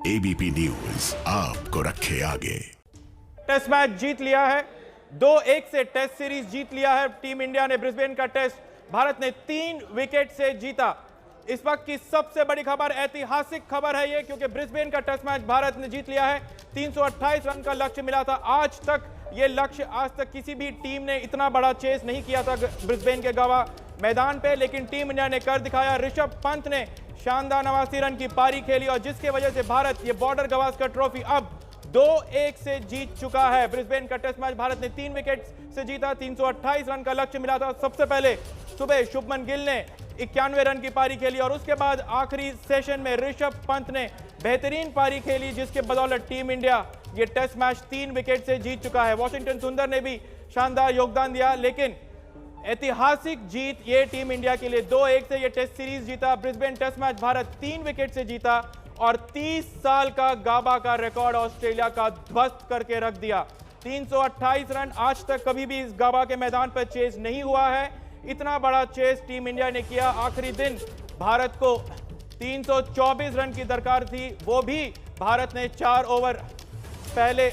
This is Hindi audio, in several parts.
एबीपी न्यूज आपको रखे आगे। टेस्ट मैच जीत लिया है, 2-1 से टेस्ट सीरीज जीत लिया है टीम इंडिया ने। ब्रिस्बेन का टेस्ट भारत ने 3 विकेट से जीता। इस वक्त की सबसे बड़ी खबर, ऐतिहासिक खबर है ये, क्योंकि ब्रिस्बेन का टेस्ट मैच भारत ने जीत लिया है। 328 रन का लक्ष्य मिला था। आज तक ये लक्ष्य, आज तक किसी भी टीम ने इतना बड़ा चेस नहीं किया था ब्रिस्बेन के गवा मैदान पे, लेकिन टीम इंडिया ने कर दिखाया। ऋषभ पंत ने शानदार 89 रन की पारी खेली और जिसकी वजह से भारत ये बॉर्डर गवास्कर ट्रॉफी अब 2-1 से जीत चुका है। ब्रिस्बेन का टेस्ट मैच भारत ने 3 विकेट से जीता। 328 रन का लक्ष्य मिला था। सबसे पहले सुबह शुभमन गिल ने 91 रन की पारी खेली और उसके बाद आखिरी सेशन में ऋषभ पंत ने बेहतरीन पारी खेली, जिसके बदौलत टीम इंडिया ये टेस्ट मैच 3 विकेट से जीत चुका है। वॉशिंगटन सुंदर ने भी शानदार योगदान दिया, लेकिन ऐतिहासिक जीत ये टीम इंडिया के लिए। 2-1 से ये टेस्ट सीरीज जीता। Brisbane test match Bharat 3 wicket से जीता और 30 साल का गाबा का रिकॉर्ड ऑस्ट्रेलिया का ध्वस्त करके रख दिया। 328 रन, आज तक कभी भी इस गाबा के मैदान पर चेस नहीं हुआ है। इतना बड़ा चेस टीम इंडिया ने किया। आखिरी दिन भारत को 324 रन की दरकार थी, वो भी भारत ने 4 ओवर पहले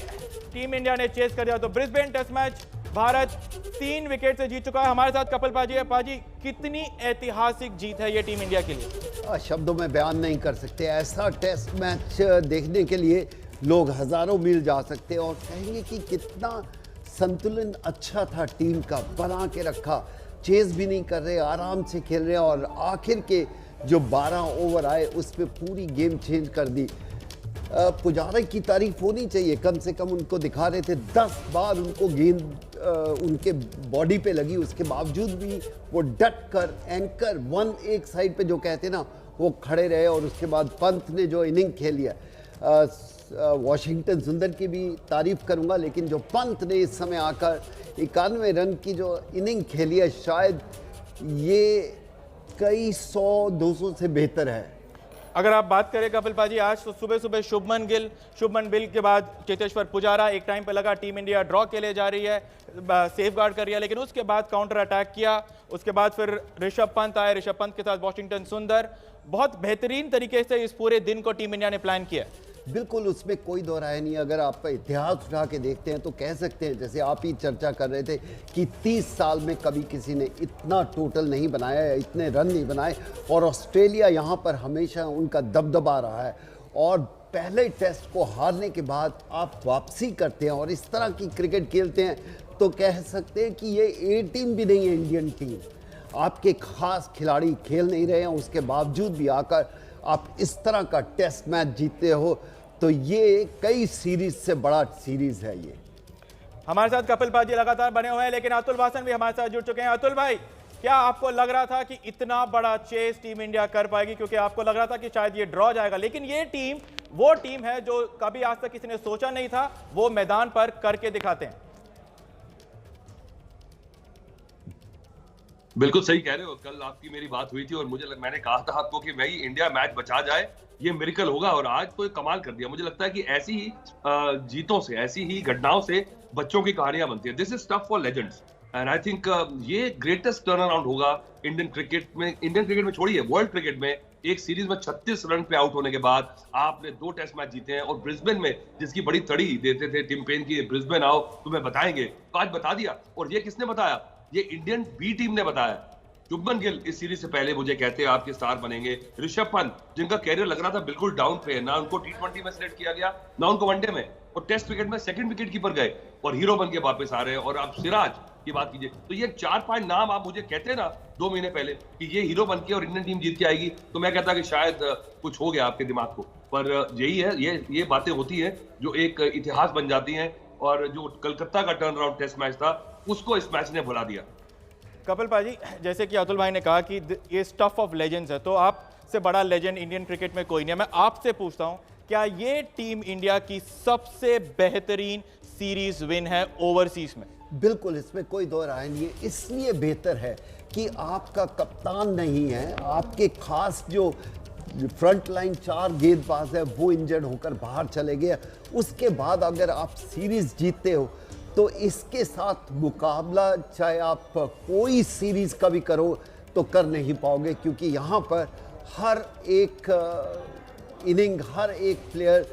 टीम इंडिया ने चेस कर दिया। तो Brisbane test match Bharat 3 wicket से जीत चुका है। हमारे साथ कपिल पाजी है। पाजी, कितनी ऐतिहासिक जीत है ये टीम इंडिया के लिए? शब्दों में बयान नहीं कर सकते। ऐसा टेस्ट मैच देखने के लिए लोग हजारों मील जा सकते हैं और कहेंगे कि कितना संतुलन अच्छा था टीम का, बना के रखा, चेस भी नहीं कर रहे, आराम से खेल रहे और आखिर के जो 12 ओवर आए उस पर पूरी गेम चेंज कर दी। पुजारा की तारीफ होनी चाहिए, कम से कम उनको दिखा रहे थे 10 बार उनको गेंद उनके बॉडी पे लगी, उसके बावजूद भी वो डट कर एंकर 1 एक साइड पे जो कहते ना वो खड़े रहे। और उसके बाद पंत ने जो इनिंग खेली है, वॉशिंगटन सुंदर की भी तारीफ करूंगा, लेकिन जो पंत ने इस समय आकर 91 रन की जो इनिंग खेली है, शायद ये कई 100-200 से बेहतर है। अगर आप बात करें कपिल पाजी, आज तो सुबह सुबह शुभमन गिल के बाद चेतेश्वर पुजारा, एक टाइम पे लगा टीम इंडिया ड्रॉ के लिए जा रही है, सेफ गार्ड कर रही है, लेकिन उसके बाद काउंटर अटैक किया। उसके बाद फिर ऋषभ पंत आए, ऋषभ पंत के साथ वॉशिंगटन सुंदर। बहुत बेहतरीन तरीके से इस पूरे दिन को टीम इंडिया ने प्लान किया। बिल्कुल, उसमें कोई दो राय नहीं। अगर आप इतिहास उठा के देखते हैं तो कह सकते हैं, जैसे आप ही चर्चा कर रहे थे, कि 30 साल में कभी किसी ने इतना टोटल नहीं बनाया, इतने रन नहीं बनाए और ऑस्ट्रेलिया यहाँ पर हमेशा उनका दबदबा रहा है। और पहले टेस्ट को हारने के बाद आप वापसी करते हैं और इस तरह की क्रिकेट खेलते हैं तो कह सकते हैं कि ये ए टीम भी नहीं है, इंडियन टीम। आपके खास खिलाड़ी खेल नहीं रहे हैं, उसके बावजूद भी आकर आप इस तरह का टेस्ट मैच जीतते हो, तो ये कई सीरीज से बड़ा सीरीज है ये। हमारे साथ कपिल पाजी लगातार बने हुए हैं, लेकिन अतुल वासन भी हमारे साथ जुड़ चुके हैं। अतुल भाई, क्या आपको लग रहा था कि इतना बड़ा चेस टीम इंडिया कर पाएगी? क्योंकि आपको लग रहा था कि शायद ये ड्रॉ जाएगा, लेकिन ये टीम वो टीम है जो कभी आज तक किसी ने सोचा नहीं था, वो मैदान पर करके दिखाते हैं। बिल्कुल सही कह रहे हो। कल आपकी मेरी बात हुई थी और मैंने कहा था आपको कि भाई इंडिया मैच बचा जाए, ये मिरेकल होगा, और आज तो कमाल कर दिया। मुझे लगता है कि ऐसी ही जीतों से, ऐसी ही घटनाओं से बच्चों की कहानियां बनती है। This is stuff for legends and I think ये ग्रेटेस्ट टर्न अराउंड होगा इंडियन क्रिकेट में छोड़िए, वर्ल्ड क्रिकेट में। एक सीरीज में 36 रन पे आउट होने के बाद आपने 2 टेस्ट मैच जीते हैं और ब्रिस्बेन में, जिसकी बड़ी तड़ी देते थे टिम पेन की, ब्रिस्बेन आओ तुम्हें बताएंगे, तो आज बता दिया। और ये किसने बताया? ये इंडियन बी टीम ने बताया। शुभमन गिल इस सीरीज से पहले मुझे कहते हैं आपके स्टार बनेंगे। ऋषभ पंत, जिनका कैरियर लग रहा था बिल्कुल डाउन पे, ना उनको T20 में सिलेक्ट किया गया, ना उनको वनडे में, और टेस्ट क्रिकेट में सेकंड विकेट कीपर गए और हीरो बन के वापस आ रहे हैं। और आप सिराज की बात कीजिए, तो ये 4-5 नाम आप मुझे कहते हैं ना 2 महीने पहले कि ये हीरो बन के और इंडियन टीम जीत के आएगी, तो मैं कहता कि शायद कुछ हो गया आपके दिमाग को। पर यही है, ये बातें होती है जो एक इतिहास बन जाती हैं, और जो कलकत्ता का टर्न अराउंड टेस्ट मैच था उसको इस मैच ने भुला दिया। कपिल पाजी, जैसे कि अतुल भाई ने कहा कि ये स्टफ ऑफ लेजेंड्स है, तो आपसे बड़ा लेजेंड इंडियन क्रिकेट में कोई नहीं है। मैं आपसे पूछता हूं, क्या ये टीम इंडिया की सबसे बेहतरीन सीरीज विन है ओवरसीज में? बिल्कुल, इसमें कोई दो राय नहीं है। इसलिए बेहतर है कि आपका कप्तान नहीं है, आपके खास जो फ्रंट लाइन 4 गेंदबाज है वो इंजर्ड होकर बाहर चले गए। उसके बाद अगर आप सीरीज जीतते हो तो इसके साथ मुकाबला चाहे आप कोई सीरीज का भी करो तो कर नहीं पाओगे, क्योंकि यहाँ पर हर एक इनिंग, हर एक प्लेयर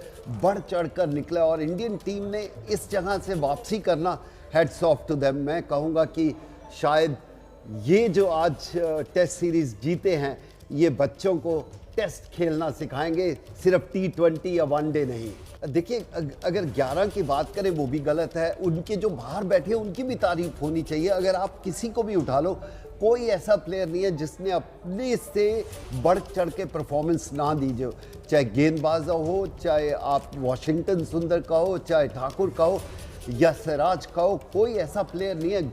बढ़ चढ़कर निकला और इंडियन टीम ने इस जगह से वापसी करना, हेड्स ऑफ टू देम। मैं कहूँगा कि शायद ये जो आज टेस्ट सीरीज जीते हैं, ये बच्चों को टेस्ट खेलना सिखाएंगे, सिर्फ T20 या वनडे नहीं। देखिए, अगर 11 की बात करें वो भी गलत है, उनके जो बाहर बैठे उनकी भी तारीफ होनी चाहिए। अगर आप किसी को भी उठा लो, कोई ऐसा प्लेयर नहीं है जिसने अपने से बढ़ चढ़ के परफॉर्मेंस ना दीजिए, चाहे गेंदबाज हो, चाहे आप वाशिंगटन सुंदर का हो, चाहे ठाकुर का हो या सिराज का हो, कोई ऐसा प्लेयर नहीं है,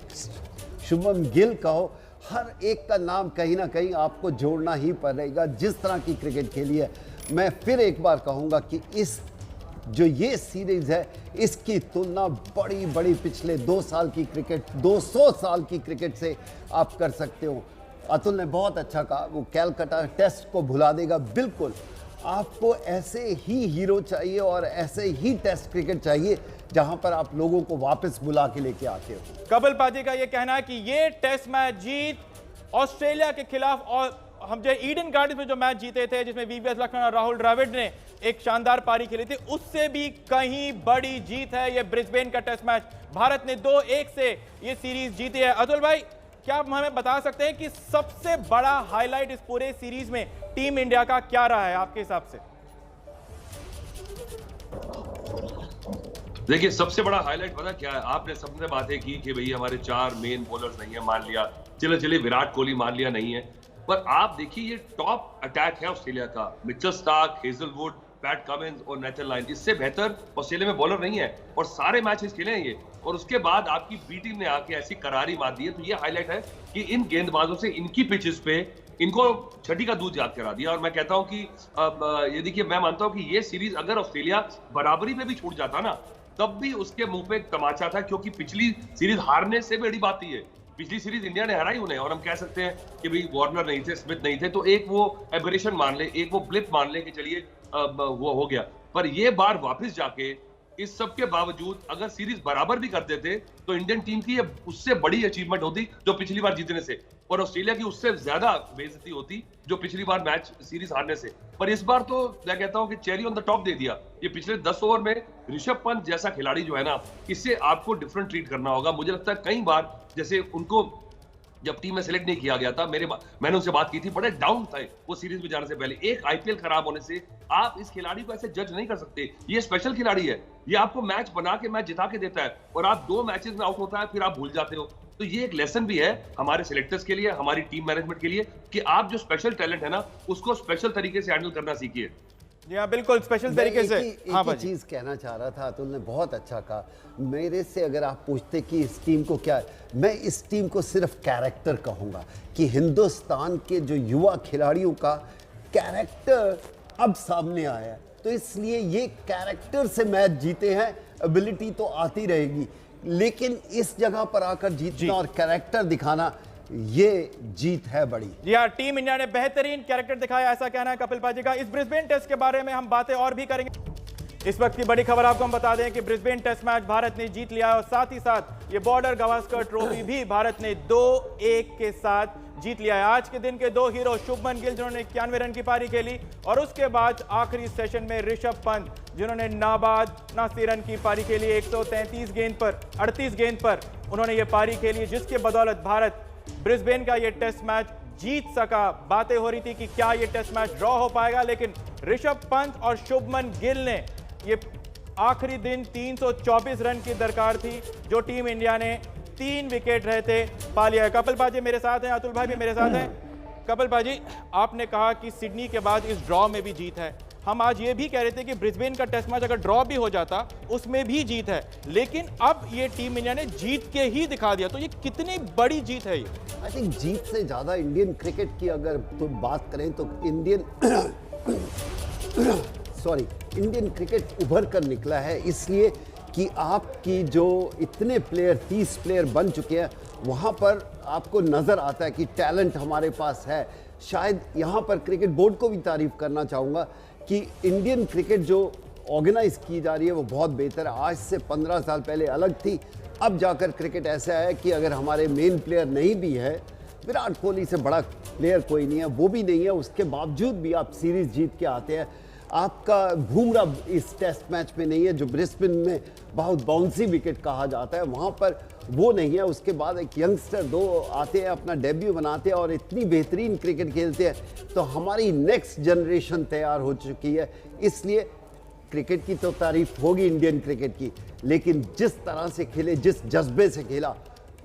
शुभम गिल का हो। हर एक का नाम कहीं ना कहीं आपको जोड़ना ही पड़ेगा, जिस तरह की क्रिकेट खेली है। मैं फिर एक बार कहूँगा कि इस जो ये सीरीज है, इसकी तुलना बड़ी बड़ी पिछले 2 साल की क्रिकेट, 200 साल की क्रिकेट से आप कर सकते हो। अतुल ने बहुत अच्छा कहा, वो कैलकाटा टेस्ट को भुला देगा। बिल्कुल, आपको ऐसे ही हीरो चाहिए और ऐसे ही टेस्ट क्रिकेट चाहिए जहां पर आप लोगों को वापस बुला के लेके आते हो। कपिल पाजी का यह कहना है कि ये टेस्ट मैच जीत ऑस्ट्रेलिया के खिलाफ, और हम जो ईडन गार्डन्स में जो मैच जीते थे जिसमें वीवीएस लक्ष्मण और राहुल द्रविड़ ने एक शानदार पारी खेली थी, उससे भी कहीं बड़ी जीत है ये ब्रिस्बेन का टेस्ट मैच। भारत ने 2-1 से ये सीरीज जीती है। अतुल भाई, क्या आप हमें बता सकते हैं कि सबसे बड़ा हाईलाइट इस पूरे सीरीज में टीम इंडिया का क्या रहा है आपके हिसाब से? देखिए, सबसे बड़ा हाईलाइट पता क्या है? आपने सबने बातें की कि भाई हमारे 4 मेन बॉलर्स नहीं है, मान लिया, चले विराट कोहली मान लिया नहीं है, पर आप देखिए ये टॉप अटैक है ऑस्ट्रेलिया का। Mitchell Starc, Hazlewood, PAT Cummins और नेथन लायन, इससे बेहतर ऑस्ट्रेलिया में बॉलर नहीं है और सारे मैचेस खेले हैं ये। और उसके बाद आपकी बी टीम ने आके ऐसी करारी मार दी है, तो ये हाईलाइट है कि इन गेंदबाजों से इनकी पिचेस पे इनको छठी का दूध याद करा दिया। और मैं कहता हूं कि ये देखिए, मैं मानता हूं कि ये सीरीज अगर ऑस्ट्रेलिया बराबरी में भी छूट जाता ना, तब भी उसके मुंह पे एक तमाचा था, क्योंकि पिछली सीरीज हारने से बड़ी बात ही है। पिछली सीरीज इंडिया ने हराई उन्हें, और हम कह सकते हैं कि भाई वार्नर नहीं थे, स्मिथ नहीं थे, तो एक वो एबरेशन मान ले, एक वो ब्लिप मान ले कि चलिए वो हो गया। पर ये बार वापस जाके इस सब के बावजूद अगर सीरीज बराबर भी कर देते तो इंडियन टीम की ये उससे बड़ी अचीवमेंट होती जो पिछली बार जीतने से, और ऑस्ट्रेलिया की उससे ज्यादा बेइज्जती होती जो पिछली बार मैच सीरीज हारने से। पर इस बार तो मैं कहता हूं कि चेरी ऑन द टॉप दे दिया। ये पिछले 10 ओवर में ऋषभ पंत जैसा खिलाड़ी जो है ना, इससे आपको डिफरेंट ट्रीट करना होगा। मुझे लगता है कई बार जैसे उनको जब टीम में सिलेक्ट नहीं किया गया था, मैंने उनसे बात की थी, बड़े डाउन थे वो सीरीज में जाने से पहले। एक आईपीएल खराब होने से आप इस खिलाड़ी को ऐसे जज नहीं कर सकते। ये स्पेशल खिलाड़ी है, ये आपको मैच बना के मैच जिता के देता है, और आप 2 मैचेस में आउट होता है फिर आप भूल जाते हो। तो ये एक लेसन भी है हमारे सिलेक्टर्स के लिए, हमारी टीम मैनेजमेंट के लिए, कि आप जो स्पेशल टैलेंट है ना, उसको स्पेशल तरीके से हैंडल करना सीखिए। जी हाँ, बिल्कुल स्पेशल तरीके से। हाँ, एक चीज कहना चाह रहा था, अतुल ने बहुत अच्छा कहा। मेरे से अगर आप पूछते कि इस टीम को क्या है, मैं इस टीम को सिर्फ कैरेक्टर कहूंगा कि हिंदुस्तान के जो युवा खिलाड़ियों का कैरेक्टर अब सामने आया है, तो इसलिए ये कैरेक्टर से मैच जीते हैं। एबिलिटी तो आती रहेगी, लेकिन इस जगह पर आकर जीतना और कैरेक्टर दिखाना, ये जीत है बड़ी। जी हाँ, टीम इंडिया ने बेहतरीन कैरेक्टर दिखाया, ऐसा कहना है कपिल पाजी का। इस ब्रिस्बेन टेस्ट के बारे में हम बातें और भी करेंगे। इस वक्त की बड़ी खबर आपको हम बता दें कि ब्रिस्बेन टेस्ट मैच भारत ने जीत लिया और साथ ही साथ ये बॉर्डर गावस्कर ट्रॉफी भी भारत ने 2-1 के साथ जीत लिया है। आज के दिन के 2 हीरो शुभमन गिल जिन्होंने 91 रन की पारी खेली, और उसके बाद आखिरी सेशन में ऋषभ पंत जिन्होंने नाबाद 89 रन की पारी खेली। 133 गेंद पर 38 गेंद पर उन्होंने ये पारी खेली, जिसके बदौलत भारत ब्रिस्बेन का ये टेस्ट मैच जीत सका। बातें हो रही थी कि क्या ये टेस्ट मैच ड्रॉ हो पाएगा, लेकिन ऋषभ पंत और शुभमन गिल ने ये आखिरी दिन 324 रन की दरकार थी जो टीम इंडिया ने 3 विकेट रहते पा लिया है। कपिल पाजी मेरे साथ हैं, अतुल भाई भी मेरे साथ हैं। कपिल पाजी, आपने कहा कि सिडनी के बाद इस ड्रॉ में भी जीत है। हम आज ये भी कह रहे थे कि ब्रिस्बेन का टेस्ट मैच अगर ड्रॉ भी हो जाता उसमें भी जीत है, लेकिन अब ये टीम इंडिया ने जीत के ही दिखा दिया। तो ये कितनी बड़ी जीत है ये? आई थिंक जीत से ज्यादा इंडियन क्रिकेट की अगर तो बात करें तो इंडियन क्रिकेट उभर कर निकला है, इसलिए कि आपकी जो इतने प्लेयर 30 प्लेयर बन चुके हैं, वहाँ पर आपको नज़र आता है कि टैलेंट हमारे पास है। शायद यहाँ पर क्रिकेट बोर्ड को भी तारीफ करना चाहूँगा कि इंडियन क्रिकेट जो ऑर्गेनाइज की जा रही है वो बहुत बेहतर है। आज से 15 साल पहले अलग थी, अब जाकर क्रिकेट ऐसा है कि अगर हमारे मेन प्लेयर नहीं भी है, विराट कोहली से बड़ा प्लेयर कोई नहीं है, वो भी नहीं है, उसके बावजूद भी आप सीरीज जीत के आते हैं। आपका बुमराह इस टेस्ट मैच में नहीं है, जो ब्रिस्बेन में बहुत बाउंसी विकेट कहा जाता है, वहाँ पर वो नहीं है। उसके बाद एक यंगस्टर दो आते हैं, अपना डेब्यू बनाते हैं और इतनी बेहतरीन क्रिकेट खेलते हैं, तो हमारी नेक्स्ट जनरेशन तैयार हो चुकी है। इसलिए क्रिकेट की तो तारीफ होगी इंडियन क्रिकेट की, लेकिन जिस तरह से खेले, जिस जज्बे से खेला,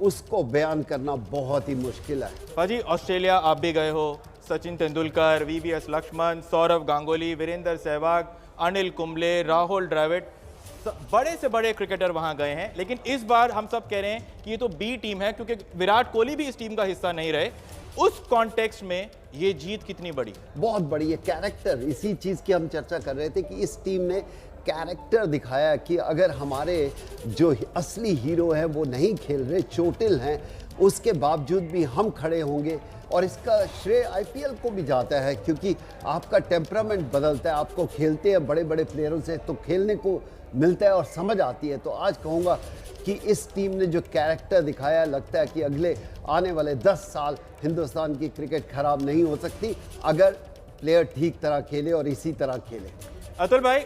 उसको बयान करना बहुत ही मुश्किल है। पाजी, ऑस्ट्रेलिया आप भी गए हो, सचिन तेंदुलकर, वीवीएस लक्ष्मण, सौरव गांगुली, वीरेंद्र सहवाग, अनिल कुंबले, राहुल द्रविड़, बड़े से बड़े क्रिकेटर वहां गए हैं। लेकिन इस बार हम सब कह रहे हैं कि ये तो बी टीम है, क्योंकि विराट कोहली भी इस टीम का हिस्सा नहीं रहे। उस कॉन्टेक्स्ट में ये जीत कितनी बड़ी? बहुत बड़ी है। कैरेक्टर, इसी चीज की हम चर्चा कर रहे थे कि इस टीम ने कैरेक्टर दिखाया कि अगर हमारे जो असली हीरो हैं वो नहीं खेल रहे, चोटिल हैं, उसके बावजूद भी हम खड़े होंगे। और इसका श्रेय आईपीएल को भी जाता है, क्योंकि आपका टेम्परामेंट बदलता है, आपको खेलते हैं बड़े बड़े प्लेयरों से तो खेलने को मिलता है और समझ आती है। तो आज कहूँगा कि इस टीम ने जो कैरेक्टर दिखाया, लगता है कि अगले आने वाले 10 साल हिंदुस्तान की क्रिकेट खराब नहीं हो सकती अगर प्लेयर ठीक तरह खेले और इसी तरह खेले। अतुल भाई,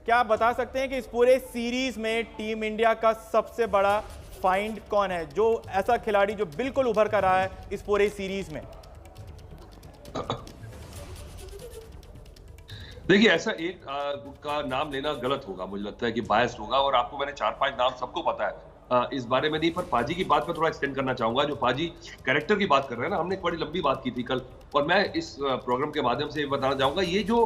क्या आप बता सकते हैं कि इस पूरे सीरीज में टीम इंडिया का सबसे बड़ा फाइंड कौन है, जो ऐसा खिलाड़ी जो बिल्कुल उभर कर रहा है इस पूरे सीरीज में? देखिए, ऐसा एक का नाम लेना गलत होगा, मुझे लगता है कि बायस्ड होगा। और आपको मैंने 4-5 नाम सबको पता है, इस बारे में नहीं, पर पाजी की बात पर थोड़ा एक्सटेंड करना चाहूंगा। जो पाजी कैरेक्टर की बात कर रहे हैं ना, हमने एक बड़ी लंबी बात की थी कल, और मैं इस प्रोग्राम के माध्यम से बताना चाहूंगा, ये जो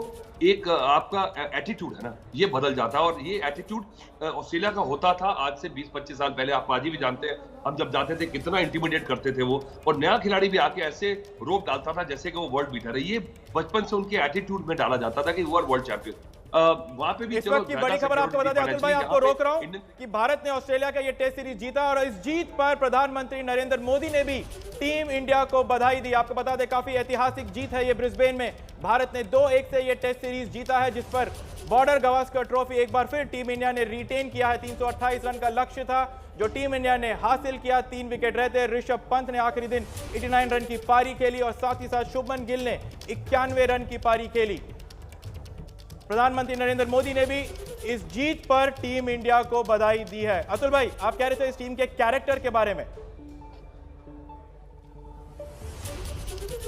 एक आपका एटीट्यूड है ना, ये बदल जाता है। और ये एटीट्यूड ऑस्ट्रेलिया का होता था आज से 20-25 साल पहले। आप पाजी भी जानते हैं, हम जब जाते थे कितना इंटिमिडेट करते थे वो, और नया खिलाड़ी भी आके ऐसे रोक डालता था जैसे कि वो वर्ल्ड बीटर है। ये बचपन से उनके एटीट्यूड में डाला जाता था कि वो आर वर्ल्ड चैंपियन। वहां पे भी इस वक्त की बड़ी खबर आपको बता दें अतुल भाई, आपको रोक रहा हूं कि भारत ने ऑस्ट्रेलिया का ये टेस्ट सीरीज जीता, और इस जीत पर प्रधानमंत्री नरेंद्र मोदी ने भी टीम इंडिया को बधाई दी। आपको बता दें, काफी ऐतिहासिक जीत है ये ब्रिस्बेन में। भारत ने 2-1 से ये टेस्ट सीरीज जीता है, जिस पर बॉर्डर गावस्कर ट्रॉफी एक बार फिर टीम इंडिया ने रिटेन किया है। 328 रन का लक्ष्य था जो टीम इंडिया ने हासिल किया। 3 विकेट रहते ऋषभ पंत ने आखिरी दिन 89 रन की पारी खेली, और साथ ही साथ शुभमन गिल ने 91 रन की पारी खेली। प्रधानमंत्री नरेंद्र मोदी ने भी इस जीत पर टीम इंडिया को बधाई दी है। अतुल भाई, आप कह रहे थे इस टीम के कैरेक्टर के बारे में।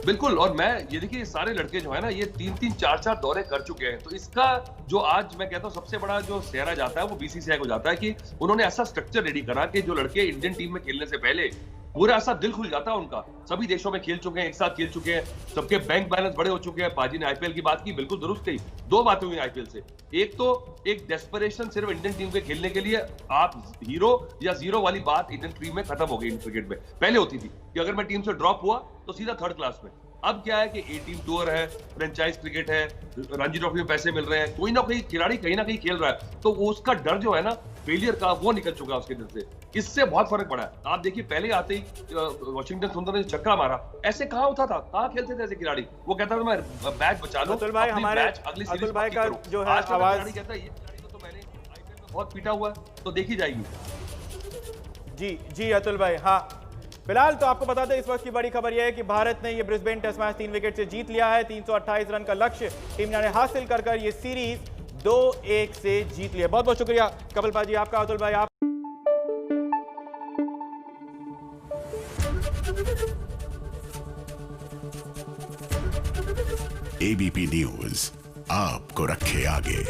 बिल्कुल, और मैं ये देखिए, सारे लड़के जो है ना, ये 3-3, 4-4 दौरे कर चुके हैं। तो इसका जो आज मैं कहता हूँ सबसे बड़ा जो सेहरा जाता है वो बीसीसीआई को जाता है कि उन्होंने ऐसा स्ट्रक्चर रेडी करा कि जो लड़के इंडियन टीम में खेलने से पहले पूरा ऐसा दिल खुल जाता है उनका। सभी देशों में खेल चुके हैं, एक साथ खेल चुके हैं, सबके बैंक बैलेंस बड़े हो चुके हैं। पाजी ने आईपीएल की बात की, बिल्कुल दुरुस्त कही। 2 बातें हुई आईपीएल से। एक तो एक डेस्परेशन सिर्फ इंडियन टीम के खेलने के लिए, आप हीरो या जीरो वाली बात इंडियन टीम में खत्म हो गई। इन क्रिकेट में पहले होती थी कि अगर मैं टीम से ड्रॉप हुआ तो सीधा थर्ड क्लास में। अब क्या है कि ए टीम टूर है, फ्रेंचाइज क्रिकेट है, रणजी ट्रॉफी में पैसे मिल रहे हैं, कोई ना कोई खिलाड़ी कहीं ना कहीं खेल रहा है, तो उसका डर जो है ना फेलियर का, वो निकल चुका है उसके दिल से। इससे बहुत फर्क पड़ा है। आप देखिए, पहले आते ही वॉशिंगटन सुंदर ने छक्का मारा, ऐसे कहाँ होता था, कहाँ खेलते थे ऐसे खिलाड़ी? वो कहता था मैं मैच बचा लूं, अतुल भाई, हमारे अतुल भाई का जो है आवाज कहता है, ये खिलाड़ी को तो मैंने आईपीएल में बहुत पीटा हुआ है, तो देखी जाएगी। जी अतुल भाई, हाँ, फिलहाल तो आपको बता दें इस वक्त की बड़ी खबर यह है कि भारत ने ये ब्रिस्बेन टेस्ट मैच 3 विकेट से जीत लिया है। 328 रन का लक्ष्य टीम इंडिया ने हासिल कर ये सीरीज 2-1 से जीत लिया। बहुत बहुत शुक्रिया कपिल पाजी आपका, अतुल भाई आप। एबीपी न्यूज आपको रखे आगे।